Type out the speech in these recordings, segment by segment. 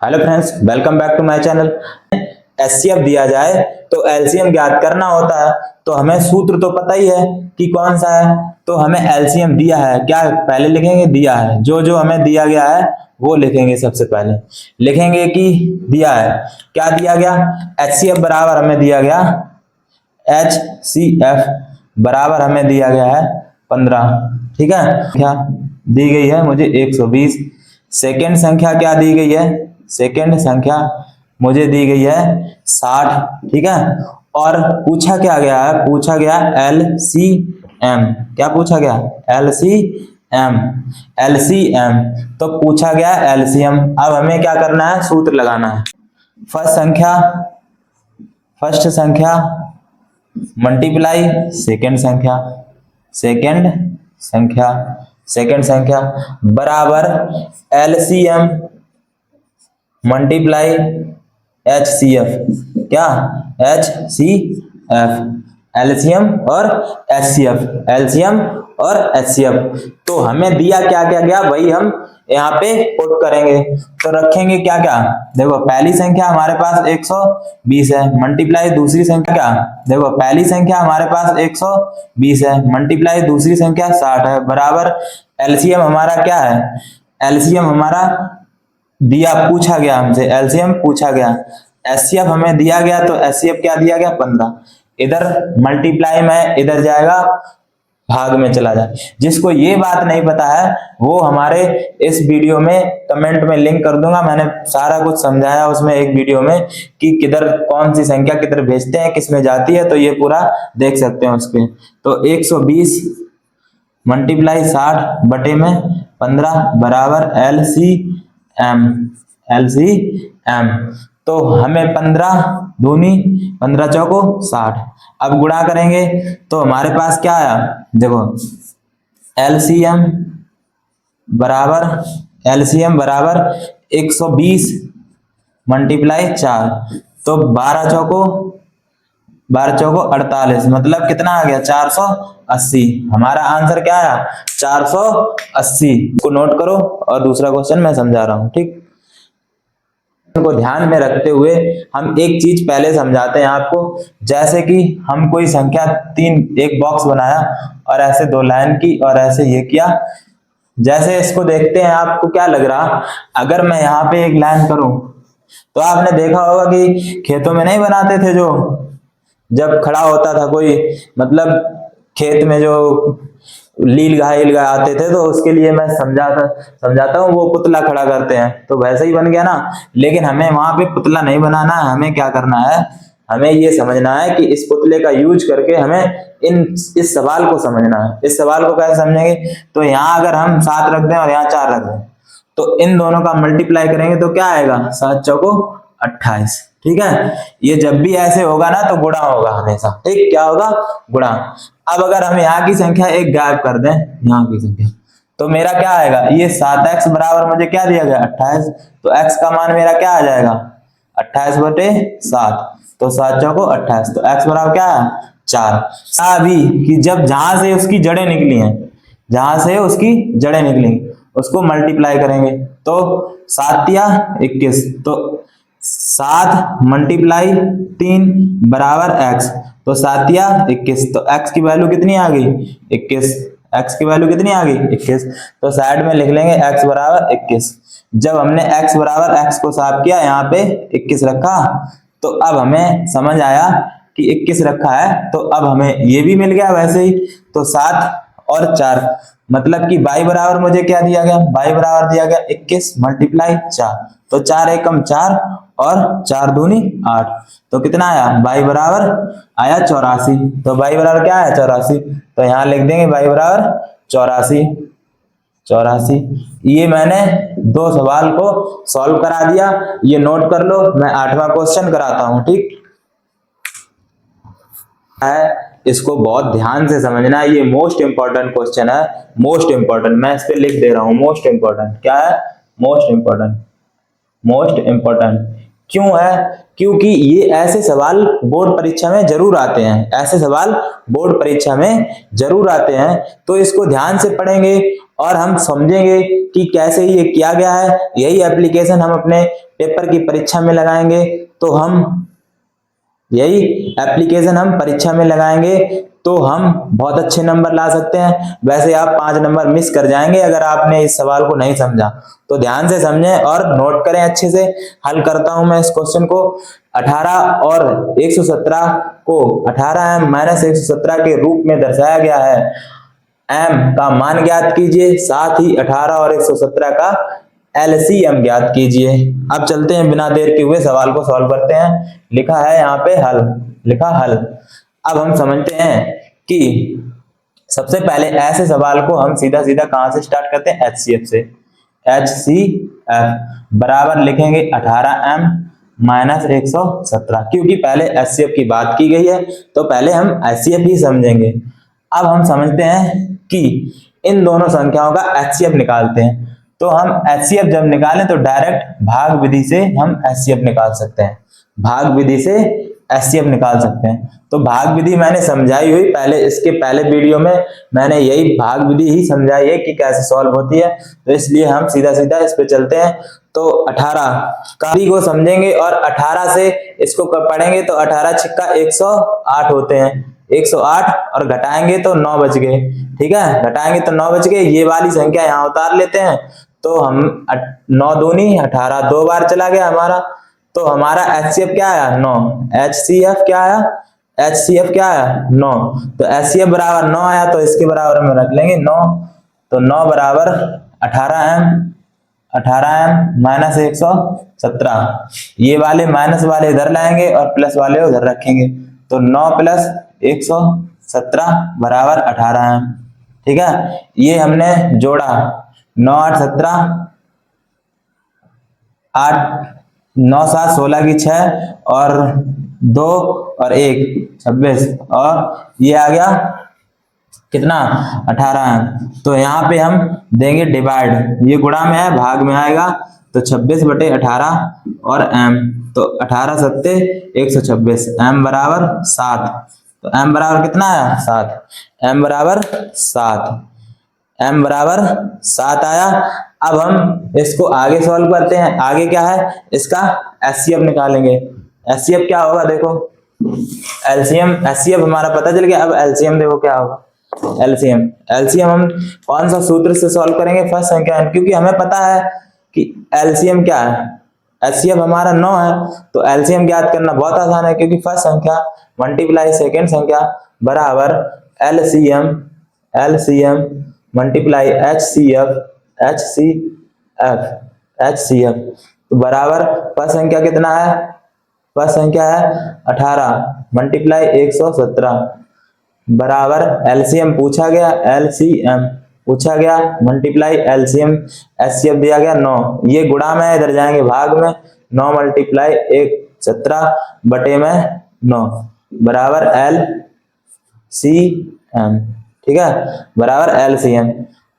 Hello friends, welcome back to my channel. HCF दिया जाए तो एलसीएम ज्ञात करना होता है। तो हमें सूत्र तो पता ही है कि कौन सा है। तो हमें एलसीएम दिया है, क्या पहले लिखेंगे? दिया है। जो जो हमें दिया गया है वो लिखेंगे। सबसे पहले लिखेंगे कि दिया है, क्या दिया गया। एचसीएफ बराबर हमें दिया गया, एचसीएफ बराबर हमें दिया गया है 15। ठीक है, क्या दी गई है मुझे 120। सेकेंड संख्या क्या दी गई है? सेकेंड संख्या मुझे दी गई है 60। ठीक है, और पूछा क्या गया है? पूछा गया एलसीएम। क्या पूछा गया? एलसीएम। एलसीएम तो पूछा गया एलसीएम। अब हमें क्या करना है? सूत्र लगाना है। फर्स्ट संख्या मल्टीप्लाई सेकेंड संख्या, सेकेंड संख्या, सेकेंड संख्या बराबर एलसीएम मल्टीप्लाई एचसीएफ। क्या? एचसीएफ। एलसीएम और एचसीएफ, एलसीएम और एचसीएफ। तो हमें दिया क्या क्या गया वही हम यहाँ पे पुट करेंगे। तो रखेंगे क्या क्या? देखो, पहली संख्या हमारे पास 120 है, मल्टीप्लाई दूसरी संख्या क्या? देखो, पहली संख्या हमारे पास 120 है, मल्टीप्लाई दूसरी संख्या 60 है, बराबर एलसीएम हमारा क्या है? एलसीएम हमारा दिया, पूछा गया हमसे, एलसीएम पूछा गया। एचसीएफ हमें दिया गया, तो एचसीएफ क्या दिया गया? 15। इधर मल्टीप्लाई में इधर जाएगा, भाग में चला जाए। जिसको ये बात नहीं पता है वो हमारे इस वीडियो में कमेंट में लिंक कर दूंगा। मैंने सारा कुछ समझाया उसमें एक वीडियो में कि किधर कौन सी संख्या किधर भेजते हैं, किस में जाती है, तो ये पूरा देख सकते हैं उसके। तो 120 मल्टीप्लाई 60 बटे में 15 बराबर एलसीएम। एलसीएम तो हमें 15 दूनी 15 चौको 60। अब गुणा करेंगे तो हमारे पास क्या आया? देखो, एलसीएम बराबर 120 मल्टीप्लाई 4, तो 12 चौको 48, मतलब कितना आ गया? 480। हमारा आंसर क्या आया? 480 को नोट करो और दूसरा क्वेश्चन मैं समझा रहा हूं। ठीक, को ध्यान में रखते हुए हम एक चीज पहले समझाते हैं आपको। जैसे कि हम कोई संख्या एक बॉक्स बनाया और ऐसे 2 लाइन की और ऐसे ये किया। जैसे इसको देखते हैं, आपको क्या लग रहा? अगर मैं यहाँ पे एक लाइन करूं तो आपने देखा होगा कि खेतों में नहीं बनाते थे, जो जब खड़ा होता था कोई, मतलब खेत में जो लील गाय आते थे, तो उसके लिए मैं समझाता हूँ, वो पुतला खड़ा करते हैं, तो वैसे ही बन गया ना। लेकिन हमें वहां पे पुतला नहीं बनाना है। हमें क्या करना है? हमें ये समझना है कि इस पुतले का यूज करके हमें इस सवाल को समझना है। इस सवाल को कैसे समझेंगे? तो यहाँ अगर हम 7 रख दें और यहाँ 4 रख दें, तो इन दोनों का मल्टीप्लाई करेंगे तो क्या आएगा? 7 चौको 28। ठीक है, ये जब भी ऐसे होगा ना तो गुणा होगा हमेशा। ठीक, क्या होगा? गुणा। अब अगर हम यहाँ की संख्या एक गायब कर दें, यहाँ की संख्या, तो मेरा क्या आएगा? ये 7x बराबर मुझे क्या दिया गया? 28। तो x का मान मेरा क्या आ जाएगा? 28 बटे 7, तो 7 चौको 28, तो x बराबर क्या है? 4। अभी कि जब जहां से उसकी जड़ें निकली हैं, जहां से उसकी जड़ें निकली उसको मल्टीप्लाई करेंगे, तो 7 या 21, तो 7 मल्टीप्लाई 3 बराबर x, तो 7 या 21, तो x की वैल्यू कितनी आ गई? 21। x की वैल्यू कितनी आ गई? 21। तो साइड में लिख लेंगे x बराबर 21। जब हमने x बराबर x को साफ किया, यहाँ पे 21 रखा, तो अब हमें समझ आया कि 21 रखा है, तो अब हमें ये भी मिल गया वैसे ही। तो 7 और 4, मतलब कि y बराबर मुझे क्या दिया गया? y बराबर दिया गया 21 मल्टीप्लाई 4, तो 4 एकम 4 और 4 दूनी 8, तो कितना आया? y बराबर आया 84। तो y बराबर क्या है? 84। तो यहाँ लिख देंगे y बराबर 84। 84। ये मैंने 2 सवाल को सॉल्व करा दिया, ये नोट कर लो। मैं 8वां क्वेश्चन कराता हूं। ठीक है, इसको बहुत ध्यान से समझना है। ये मोस्ट इंपॉर्टेंट क्वेश्चन है, मोस्ट इंपॉर्टेंट। मैं इस पे लिख दे रहा हूं मोस्ट इंपॉर्टेंट। क्या है? Most important. मोस्ट इंपॉर्टेंट क्यों है? क्योंकि ये ऐसे सवाल बोर्ड परीक्षा में जरूर आते हैं, ऐसे सवाल बोर्ड परीक्षा में जरूर आते हैं। तो इसको ध्यान से पढ़ेंगे और हम समझेंगे कि कैसे ये किया गया है। यही एप्लीकेशन हम अपने पेपर की परीक्षा में लगाएंगे, तो हम यही एप्लीकेशन हम परीक्षा में लगाएंगे तो हम बहुत अच्छे नंबर ला सकते हैं। वैसे आप 5 नंबर मिस कर जाएंगे अगर आपने इस सवाल को नहीं समझा। तो ध्यान से समझें और नोट करें अच्छे से। हल करता हूं मैं इस क्वेश्चन को। 18 और 117 को 18m माइनस 117 के रूप में दर्शाया गया है। m का मान ज्ञात कीजिए, साथ ही 18 और 117 का LCM ज्ञात कीजिए। अब चलते हैं बिना देर के हुए सवाल को सॉल्व करते हैं। लिखा है यहाँ पे हल, लिखा हल। अब हम समझते हैं कि सबसे पहले ऐसे सवाल को हम सीधा सीधा कहां से स्टार्ट करते हैं? HCF से। HCF बराबर लिखेंगे 18m माइनस 117, क्योंकि पहले HCF की बात की गई है तो पहले हम HCF ही समझेंगे। अब हम समझते हैं कि इन दोनों संख्याओं का HCF निकालते हैं। तो हम HCF जब निकालें तो डायरेक्ट भाग विधि से हम HCF निकाल सकते हैं, भाग विधि से HCF निकाल सकते हैं। तो भाग विधि मैंने समझाई हुई पहले, इसके पहले वीडियो में मैंने यही भाग विधि ही समझाई है कि कैसे सॉल्व होती है, तो इसलिए हम सीधा सीधा इस पे चलते हैं। तो 18 का को समझेंगे और 18 से इसको पढ़ेंगे तो 18 छिक्का 108 होते हैं, 108 और घटाएंगे तो 9 बच गए। ठीक है, घटाएंगे तो 9 बच गए। ये वाली संख्या यहाँ उतार लेते हैं तो हम 9 दूनी 18 दो बार चला गया हमारा, तो हमारा HCF क्या आया? 9। HCF क्या आया? HCF क्या आया? 9। तो HCF बराबर 9 आया, तो इसके बराबर में रख लेंगे 9। तो 9 बराबर 18m माइनस 117। ये वाले माइनस वाले इधर लाएंगे और प्लस वाले उधर रखेंगे, तो 9 प्लस 117 बराबर 18m। ठीक है, ये हमने जोड़ा 9 8 17, 8 9 7 16 की 6 और 2 और 1 26, और ये आ गया कितना? 18। तो यहाँ पे हम देंगे डिवाइड, ये गुणा में है भाग में आएगा, तो 26/18 और m, तो 18 सत्ते 126, m बराबर 7। तो m बराबर कितना आया? 7। m बराबर 7, m बराबर 7 आया। अब हम इसको आगे सॉल्व करते हैं। आगे क्या है? इसका HCF निकालेंगे। HCF क्या होगा? देखो LCM, HCF हमारा पता चल गया। अब LCM देखो क्या होगा? LCM हम कौन सा सूत्र से सॉल्व करेंगे? फर्स्ट संख्या, क्योंकि हमें पता है कि LCM क्या है। HCF हमारा 9 है, तो LCM ज्ञात करना बहुत आसान है, क्योंकि फर्स्ट संख्या मल्टीप्लाई सेकेंड संख्या बराबर LCM मल्टीप्लाई HCF। तो बराबर फर्स्ट संख्या कितना है? फर्स्ट संख्या है 18 मल्टीप्लाई 117 बराबर LCM पूछा गया, LCM पूछा गया मल्टीप्लाई LCM, HCF दिया गया 9। ये गुणा में इधर जाएंगे भाग में, 9 मल्टीप्लाई 117 बटे में 9 बराबर LCM। ठीक है, बराबर LCM।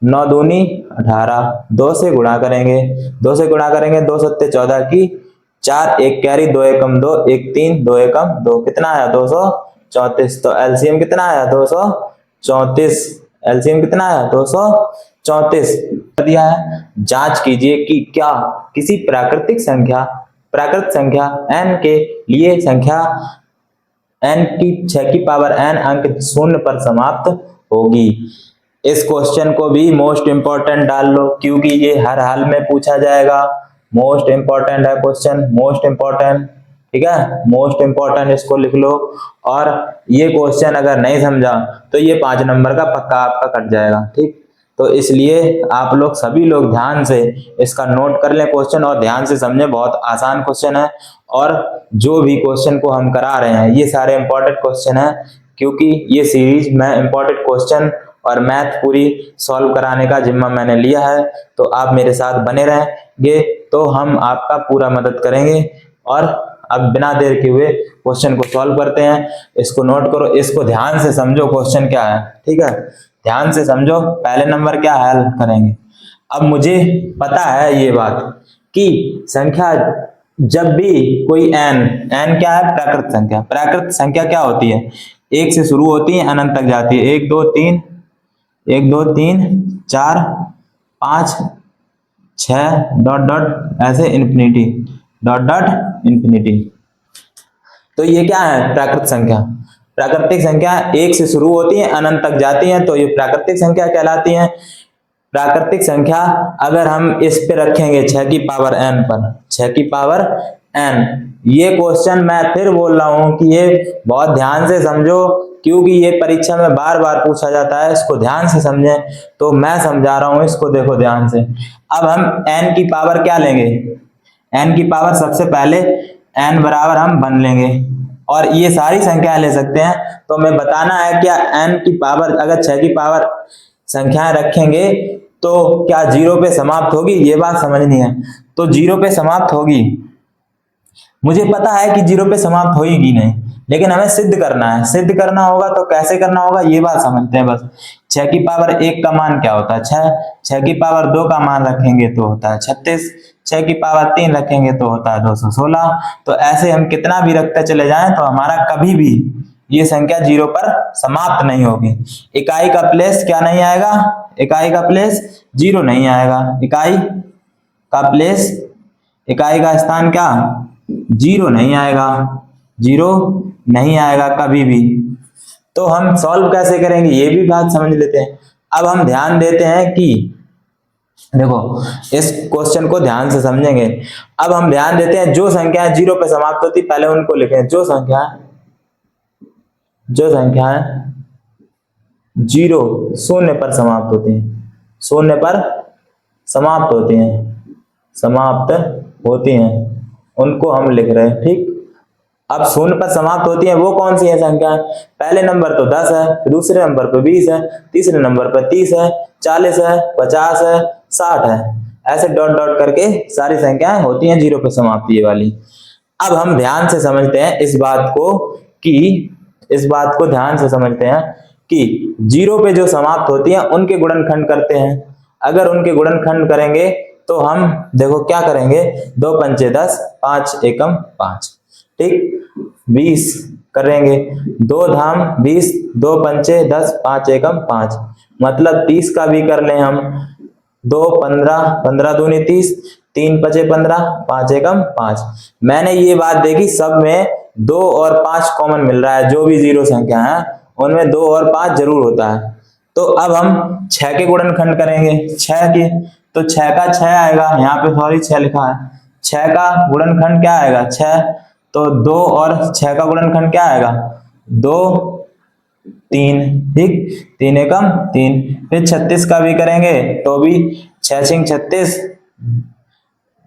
9 दूनी 18, 2 से गुणा करेंगे, 2 से गुणा करेंगे, 2 सत्ते 14 की 4, 1 कैरी, 2 एकम 2, 1 3, 2 एकम 2, कितना आया? 234। तो LCM कितना आया? 234। LCM कितना आया? 234 दिया है। जांच कीजिए कि क्या किसी प्राकृत संख्या n के लिए संख्या n की 6 की पावर n अंक 0 पर समाप्त होगी। इस क्वेश्चन को भी मोस्ट इंपॉर्टेंट डाल लो, क्योंकि ये हर हाल में पूछा जाएगा। मोस्ट इंपॉर्टेंट है क्वेश्चन, मोस्ट इंपॉर्टेंट। ठीक है, मोस्ट इंपॉर्टेंट, इसको लिख लो। और ये क्वेश्चन अगर नहीं समझा तो ये 5 नंबर का पक्का आपका कट जाएगा। ठीक, तो इसलिए आप लोग सभी लोग ध्यान से इसका नोट कर लें क्वेश्चन और ध्यान से समझें। बहुत आसान क्वेश्चन है, और जो भी क्वेश्चन को हम करा रहे हैं ये सारे इंपॉर्टेंट क्वेश्चन है, क्योंकि ये सीरीज में इंपॉर्टेंट क्वेश्चन और मैथ पूरी सॉल्व कराने का जिम्मा मैंने लिया है। तो आप मेरे साथ बने रहेंगे तो हम आपका पूरा मदद करेंगे। और अब बिना देर के हुए क्वेश्चन को सॉल्व करते हैं। इसको नोट करो, इसको ध्यान से समझो क्वेश्चन क्या है। ठीक है, ध्यान से समझो। पहले नंबर क्या हल करेंगे? अब मुझे पता है ये बात कि संख्या जब भी कोई n क्या है, प्राकृत संख्या। प्राकृत संख्या क्या होती है, एक से शुरू होती है अनंत तक जाती है, 1 2 3 1 2 3 4 5 6 डॉट डॉट ऐसे इन्फिनिटी, डॉट डॉट इन्फिनिटी। तो ये क्या है, प्राकृत संख्या। प्राकृतिक संख्या एक से शुरू होती है अनंत तक जाती है, तो ये प्राकृतिक संख्या कहलाती है। प्राकृतिक संख्या अगर हम इस पे रखेंगे 6 की पावर n पर, 6 की पावर n, ये क्वेश्चन मैं फिर बोल रहा हूं कि ये बहुत ध्यान से समझो, क्योंकि ये परीक्षा में बार बार पूछा जाता है, इसको ध्यान से समझें। तो मैं समझा रहा हूं, इसको देखो ध्यान से। अब हम n की पावर क्या लेंगे, n की पावर सबसे पहले n बराबर हम 1 लेंगे, और ये सारी संख्या ले सकते हैं। तो हमें बताना है क्या n की पावर, अगर 6 की पावर संख्याएं रखेंगे तो क्या 0 पे समाप्त होगी, ये बात समझनी है। तो 0 पे समाप्त होगी, मुझे पता है कि 0 पे समाप्त होगी नहीं, लेकिन हमें सिद्ध करना है। सिद्ध करना होगा तो कैसे करना होगा, ये बात समझते हैं बस। 6 की पावर 1 का मान क्या होता है 6, 6 की पावर 2 का मान रखेंगे तो होता है 36, 6 की पावर 3 रखेंगे तो होता है 216। तो ऐसे हम कितना भी रखते चले जाएं तो हमारा कभी भी ये संख्या 0 पर समाप्त नहीं होगी। इकाई का प्लेस क्या नहीं आएगा, इकाई का प्लेस 0 नहीं आएगा, इकाई का प्लेस, इकाई का स्थान क्या 0 नहीं आएगा, 0 नहीं आएगा कभी भी। तो हम सॉल्व कैसे करेंगे ये भी बात समझ लेते हैं। अब हम ध्यान देते हैं कि देखो इस क्वेश्चन को ध्यान से समझेंगे। अब हम ध्यान देते हैं जो संख्या 0 पे समाप्त होती पहले उनको लिखें। जो संख्या 0 पर समाप्त होती है, 0 पर समाप्त होती हैं, समाप्त होती हैं, उनको हम लिख रहे हैं। ठीक, अब 0 पर समाप्त होती है वो कौन सी है संख्या, पहले नंबर तो 10 है, दूसरे नंबर पर 20 है, तीसरे नंबर पर 30 है, 40 है, 50 है, 60 है, ऐसे डॉट डॉट करके सारी संख्याएं होती हैं 0 पे समाप्त ये वाली। अब हम ध्यान से समझते हैं इस बात को कि इस बात को ध्यान से समझते हैं कि 0 पे जो समाप्त होती हैं उनके गुणनखंड करते हैं। अगर उनके गुणनखंड करेंगे तो हम देखो क्या करेंगे, 2 पंचे 10, 5 एकम 5, ठीक, 20 करेंगे, 2 धाम 20, 2 पंचे 10, 5 एकम 5, मतलब 30 का भी कर लें हम, 2 15, 15 दूनी 30, 3 पचे 15, 5 एकम 5। मैंने ये बात देखी सब में 2 और 5 कॉमन मिल रहा है, जो भी 0 संख्या है उनमें 2 और 5 जरूर होता है। तो अब हम 6 के गुणनखंड करेंगे, 6 के, तो 6 का 6 आएगा, यहाँ पे सॉरी 6 लिखा है, 6 का गुणनखंड क्या आएगा 6, तो 2 और 6 का गुणनखंड क्या आएगा 2 3, ठीक, 3 एकम 3। फिर 36 का भी करेंगे तो भी 6 छिंग 36,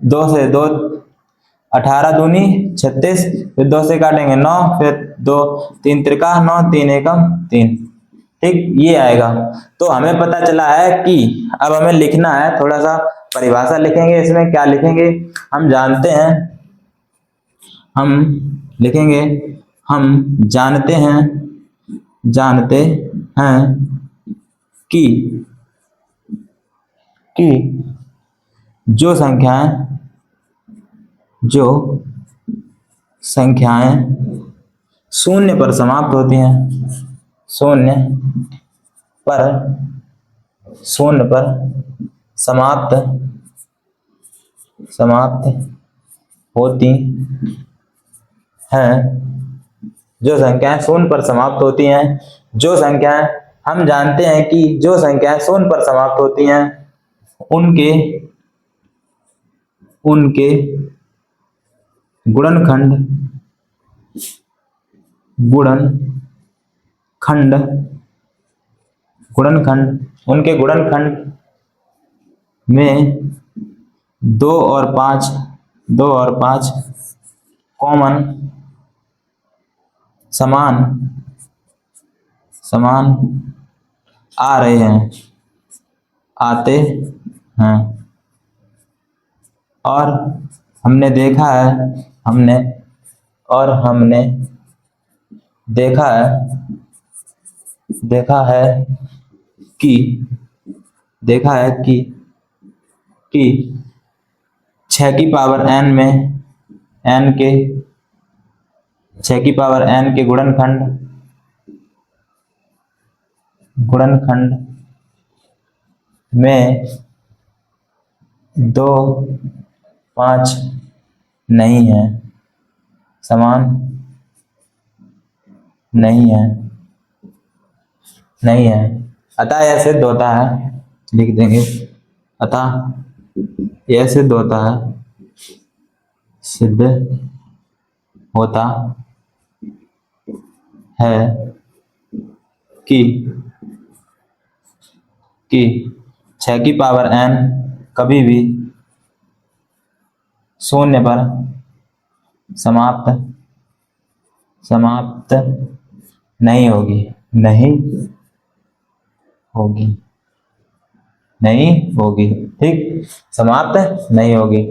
2 से 2 18 दूनी 36, फिर 2 से काटेंगे 9, फिर 2 3 त्रिका 9, 3 एकम 3, ठीक, ये आएगा। तो हमें पता चला है कि अब हमें लिखना है, थोड़ा सा परिभाषा लिखेंगे, इसमें क्या लिखेंगे हम जानते हैं, हम लिखेंगे, हम जानते हैं कि जो संख्याएं 0 पर समाप्त होती हैं, 0 पर समाप्त होती हैं, जो संख्याएं 0 पर समाप्त होती हैं, जो संख्याएं हम जानते हैं कि जो संख्याएं 0 पर समाप्त होती हैं उनके गुणनखंड उनके गुणनखंड में 2 और 5 कॉमन समान आ रहे हैं, आते हैं, और हमने देखा है कि 6 की पावर n में n के 6 की पावर n के गुणनखंड में 2, 5 नहीं है, समान नहीं है, अतः यह सिद्ध होता है, लिख देंगे, अतः यह सिद्ध होता है, सिद्ध होता है कि 6 की पावर n कभी भी शून्य पर समाप्त नहीं होगी, ठीक, समाप्त नहीं होगी।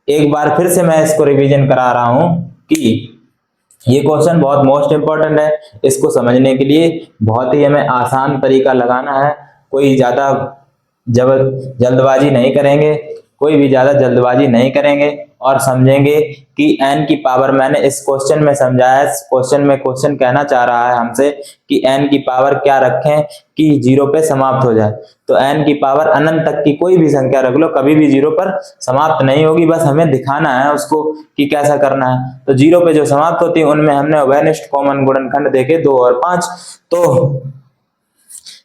एक बार फिर से मैं इसको रिवीजन करा रहा हूं कि ये क्वेश्चन बहुत मोस्ट इंपॉर्टेंट है। इसको समझने के लिए बहुत ही हमें आसान तरीका लगाना है, कोई ज्यादा जल्दबाजी नहीं करेंगे, और समझेंगे कि n की पावर, मैंने इस क्वेश्चन में समझाया, इस क्वेश्चन में क्वेश्चन कहना चाह रहा है हमसे कि n की पावर क्या रखें कि 0 पे समाप्त हो जाए। तो n की पावर अनंत तक की कोई भी संख्या रख लो, कभी भी 0 पर समाप्त नहीं होगी, बस हमें दिखाना है उसको कि कैसा करना है। तो 0 पे जो समाप्त होती है उनमें हमने उभयनिष्ठ कॉमन गुणनखंड देखे 2 और 5, तो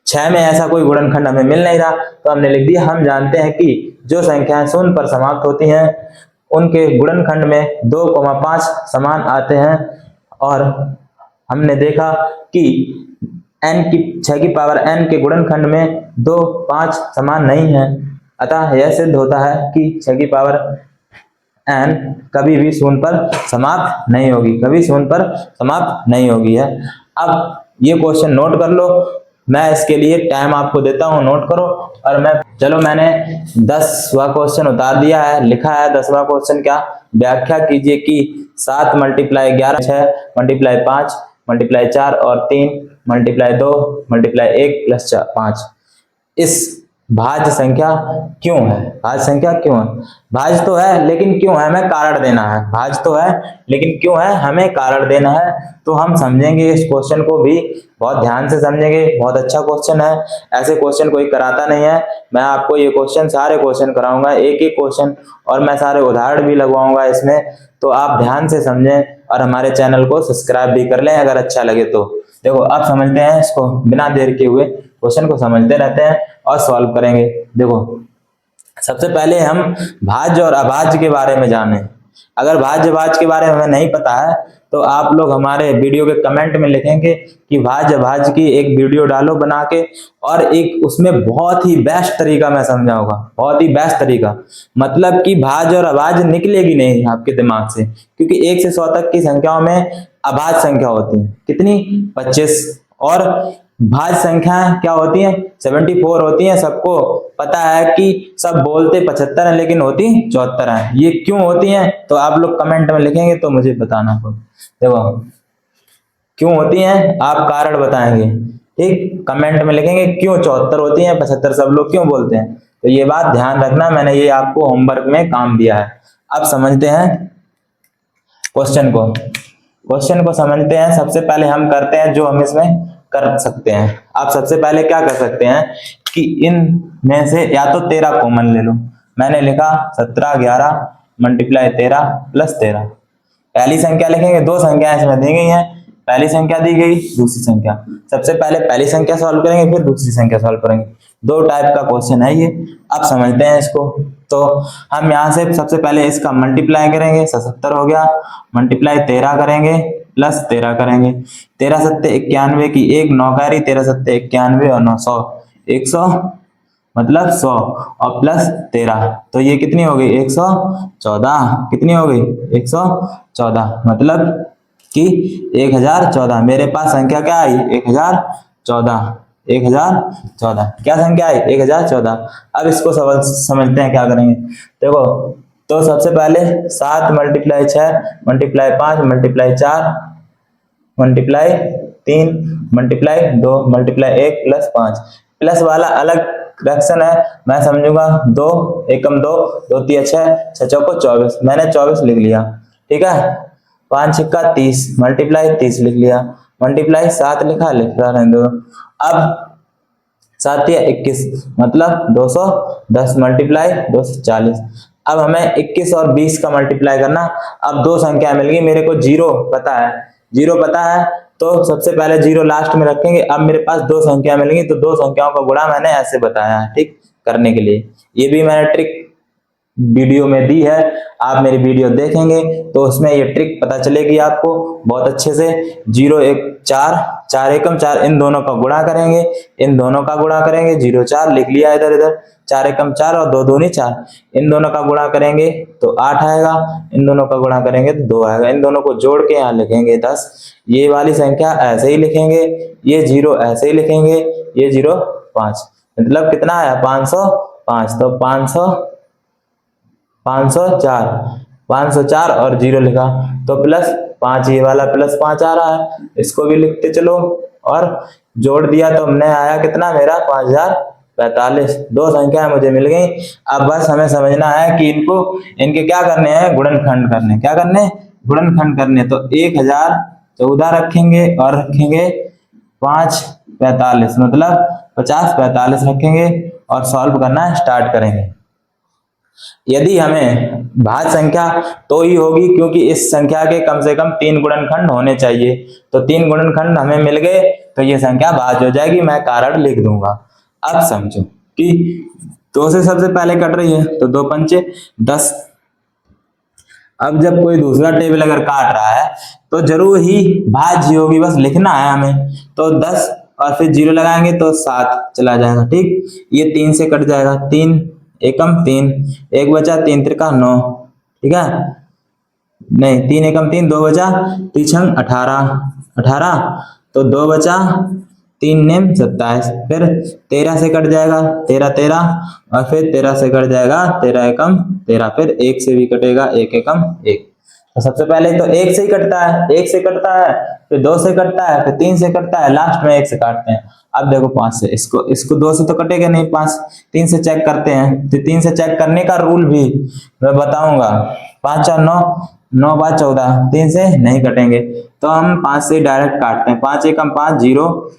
6 में ऐसा कोई गुणनखंड हमें मिल नहीं रहा, तो हमने लिख दिया, हम जानते हैं कि जो संख्याएं शून्य पर समाप्त होती हैं उनके गुणनखंड में 2, 5 समान आते हैं, और हमने देखा कि n की 6 की पावर n के गुणनखंड में 2, 5 समान नहीं है, अतः यह सिद्ध होता है कि 6 की पावर n कभी भी शून्य पर समाप्त नहीं होगी, है। अब ये क्वेश्चन नोट कर लो, मैं इसके लिए टाइम आपको देता हूं, नोट करो। और मैंने 10वां क्वेश्चन उतार दिया है, लिखा है 10वां क्वेश्चन, क्या व्याख्या कीजिए कि 7 × 11, 6 × 5 × 4 और 3 × 2 × 1 + 5 इस भाज्य संख्या क्यों है? भाज्य तो है लेकिन क्यों है, हमें कारण देना है। भाज्य तो है लेकिन क्यों है, हमें कारण देना है। तो हम समझेंगे इस क्वेश्चन को भी, बहुत ध्यान से समझेंगे, बहुत अच्छा क्वेश्चन है, ऐसे क्वेश्चन कोई कराता नहीं है। मैं आपको ये क्वेश्चन, सारे क्वेश्चन कराऊंगा, एक एक क्वेश्चन, और मैं सारे उदाहरण भी लगवाऊंगा इसमें, तो आप ध्यान से समझें और हमारे चैनल को सब्सक्राइब भी कर लें अगर अच्छा लगे तो। देखो अब समझते हैं इसको, बिना देर के हुए क्वेश्चन को समझते रहते हैं और सॉल्व करेंगे। देखो सबसे पहले हम भाज्य और अभाज्य के बारे में जाने। अगर भाज्य भाज्य के बारे में हमें नहीं पता है तो आप लोग हमारे वीडियो के कमेंट में लिखेंगे कि भाज्य भाज्य की एक वीडियो डालो बना के, और एक उसमें बहुत ही बेस्ट तरीका मैं समझाऊंगा, बहुत ही बेस्ट तरीका, मतलब कि भाज्य और अभाज्य निकलेगी नहीं आपके दिमाग से, क्योंकि 1 से 100 तक की संख्याओं में अभाज्य संख्या होती है, कितनी, 25, और भाज्य संख्याएं क्या होती हैं, 74 होती हैं। सबको पता है कि सब बोलते 75 है लेकिन होती 74 है। ये क्यों होती हैं तो आप लोग कमेंट में लिखेंगे तो मुझे बताना पड़ेगा। देखो क्यों होती हैं, आप कारण बताएंगे, ठीक, कमेंट में लिखेंगे क्यों 74 होती हैं, 75 सब लोग क्यों बोलते हैं। तो ये बात ध्यान रखना, मैंने ये आपको होमवर्क में काम दिया है। अब समझते हैं क्वेश्चन को समझते हैं। सबसे पहले हम करते हैं जो हम इसमें कर सकते हैं। आप सबसे पहले क्या कर सकते हैं कि इन में से या तो 13 कॉमन ले लो। मैंने लिखा 17, 11 × 13 + 13। पहली संख्या लिखेंगे, 2 संख्या इसमें दी गई हैं, पहली संख्या दी गई, दूसरी संख्या। सबसे पहले पहली संख्या सॉल्व करेंगे, फिर दूसरी संख्या सॉल्व करेंगे। 2 टाइप का क्वेश्चन है ये। अब समझते हैं इसको। तो हम यहाँ से सबसे पहले इसका मल्टीप्लाई करेंगे, 77 हो गया, मल्टीप्लाई 13 करेंगे प्लस 13 करेंगे। 13 7 91 की 1 9 कैरी, 13 7 91 और 9 100, 100 मतलब 100 और प्लस 13, तो ये कितनी हो गई, 114। कितनी हो गई, 114, मतलब कि 1014। मेरे पास संख्या क्या आई, 1014। 1014 क्या संख्या आई, 1014। अब इसको समझते हैं क्या करेंगे। देखो तो सबसे पहले 7 × 6 × 5 × 4 × 3 × 2 × 1 + 5। प्लस वाला अलग फ्रैक्शन है, मैं समझूंगा 2 एकम 2, 2 3 6, 6 चौको 24, मैंने 24 लिख लिया, ठीक है। 5 छक्का 30 मल्टीप्लाई 30 लिख लिया, मल्टीप्लाई 7 लिखा, लिख रहा रहने दो। अब 7 या 21 मतलब 210 मल्टीप्लाई 240। अब हमें 21 और 20 का मल्टीप्लाई करना। अब दो संख्या मिल गई मेरे को, जीरो पता है, जीरो पता है तो सबसे पहले जीरो लास्ट में रखेंगे। अब मेरे पास दो संख्या मिल गई तो दो संख्याओं का गुणा मैंने ऐसे बताया है, ठीक करने के लिए। ये भी मैंने ट्रिक वीडियो में दी है, आप मेरी वीडियो देखेंगे तो उसमें ये ट्रिक पता चलेगी आपको बहुत अच्छे से। 0 1 4 4 एकम 4, इन दोनों का गुणा करेंगे, इन दोनों का गुणा करेंगे, 0 4 लिख लिया इधर इधर, 4 एकम 4 और 2 दूनी 4, इन दोनों का गुणा करेंगे तो 8 आएगा, इन दोनों का गुणा करेंगे तो 2 आएगा, इन दोनों को जोड़ के यहाँ लिखेंगे 10। ये वाली संख्या ऐसे ही लिखेंगे, ये 0 ऐसे ही लिखेंगे, ये 0 5, मतलब कितना आया 505। तो 504 और 0 लिखा तो +5, ये वाला +5 आ रहा है, इसको भी लिखते चलो और जोड़ दिया तो हमने आया कितना मेरा 5045। दो संख्या मुझे मिल गई। अब बस हमें समझना है कि इनके क्या करने हैं, गुणनखंड करने। क्या करने, गुणनखंड करने। तो 1014 रखेंगे और रखेंगे 545 मतलब 5045 रखेंगे और सॉल्व करना स्टार्ट करेंगे। यदि हमें भाज्य संख्या तो ही होगी क्योंकि इस संख्या के कम से कम 3 गुणनखंड होने चाहिए, तो 3 गुणनखंड हमें मिल गए तो ये संख्या भाज्य हो जाएगी। मैं कारण लिख दूंगा। अब समझो कि 2 से सबसे पहले कट रही है तो 2 पंचे 10। अब जब कोई दूसरा टेबल अगर काट रहा है तो जरूर ही भाज्य होगी, बस लिखना है हमें। तो 10 और फिर 0 लगाएंगे तो 7 चला जाएगा, ठीक। ये 3 से कट जाएगा, 3 एकम 3, 1 बचा 3 त्रिका 9, ठीक है। नहीं 3 एकम 3, 2 बचा 3 छंग 18, तो 2 बचा 3 नेम 27, फिर 13 से कट जाएगा 13 और फिर 13 से कट जाएगा 13 एकम 13, फिर 1 से भी कटेगा 1 एकम 1। तो सबसे पहले तो 1 से ही कटता है, 1 से कटता है, फिर 2 से कटता है, फिर 3 से कटता है, लास्ट में 1 से काटते हैं। अब देखो 5 से, इसको 2 से तो कटेगा नहीं, 5 3 से चेक करते हैं। तो 3 से चेक करने का रूल भी मैं बताऊंगा। 5 4 9, 9 5 14, 3 से नहीं कटेंगे तो हम 5 से डायरेक्ट काटते हैं। 5 एकम 5, 0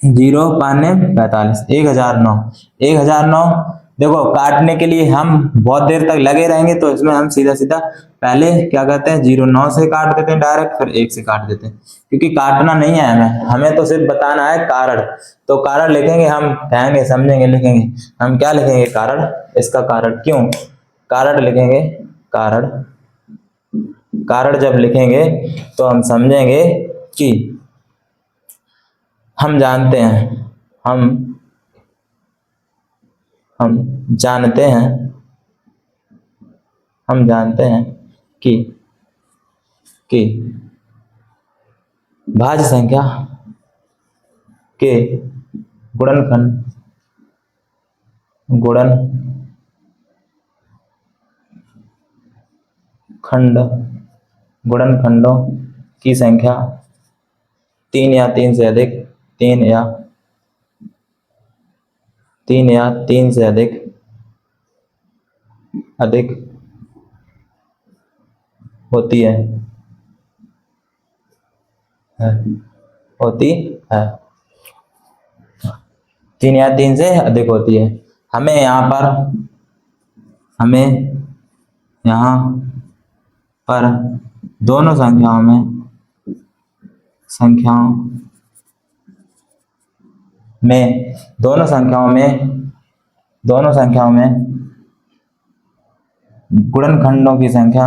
0 5 ने 45, 1009। देखो काटने के लिए हम बहुत देर तक लगे रहेंगे तो इसमें हम सीधा सीधा पहले क्या करते हैं, 0 9 से काट देते हैं डायरेक्ट, फिर 1 से काट देते हैं क्योंकि काटना नहीं है हमें तो सिर्फ बताना है कारण। तो कारण लिखेंगे, हम कहेंगे समझेंगे लिखेंगे, हम क्या लिखेंगे, कारण। इसका कारण क्यों, कारण लिखेंगे, कारण जब लिखेंगे तो हम समझेंगे कि हम जानते हैं, हम जानते हैं कि भाज्य संख्या के गुणनखंडों की संख्या 3 या 3 से अधिक, 3 या 3 से अधिक होती है। 3 या 3 से अधिक होती है। हमें यहाँ पर दोनों संख्याओं में गुणनखंडों की संख्या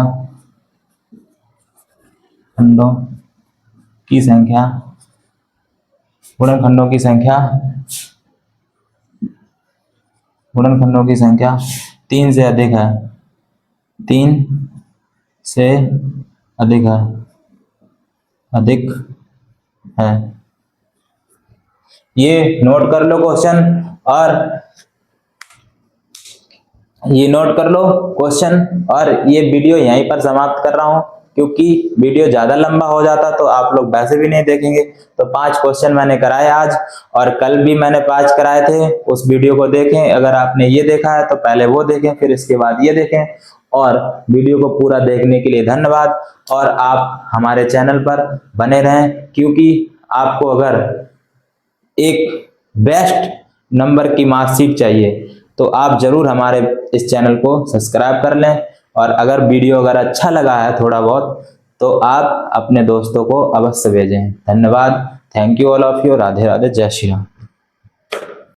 गुणनखंडों की संख्या 3 से अधिक है, 3 से अधिक है। ये नोट कर लो क्वेश्चन, और ये वीडियो यहीं पर समाप्त कर रहा हूं क्योंकि वीडियो ज्यादा लंबा हो जाता तो आप लोग वैसे भी नहीं देखेंगे। तो 5 क्वेश्चन मैंने कराए आज, और कल भी मैंने 5 कराए थे। उस वीडियो को देखें, अगर आपने ये देखा है तो पहले वो देखें, फिर इसके बाद ये देखें, और वीडियो को पूरा देखने के लिए धन्यवाद। और आप हमारे चैनल पर बने रहें, क्योंकि आपको अगर एक बेस्ट नंबर की मार्कशीट चाहिए तो आप जरूर हमारे इस चैनल को सब्सक्राइब कर लें। और अगर वीडियो अगर अच्छा लगा है थोड़ा बहुत तो आप अपने दोस्तों को अवश्य भेजें। धन्यवाद। Thank you all of you. Radhe Radhe. जय श्री राम।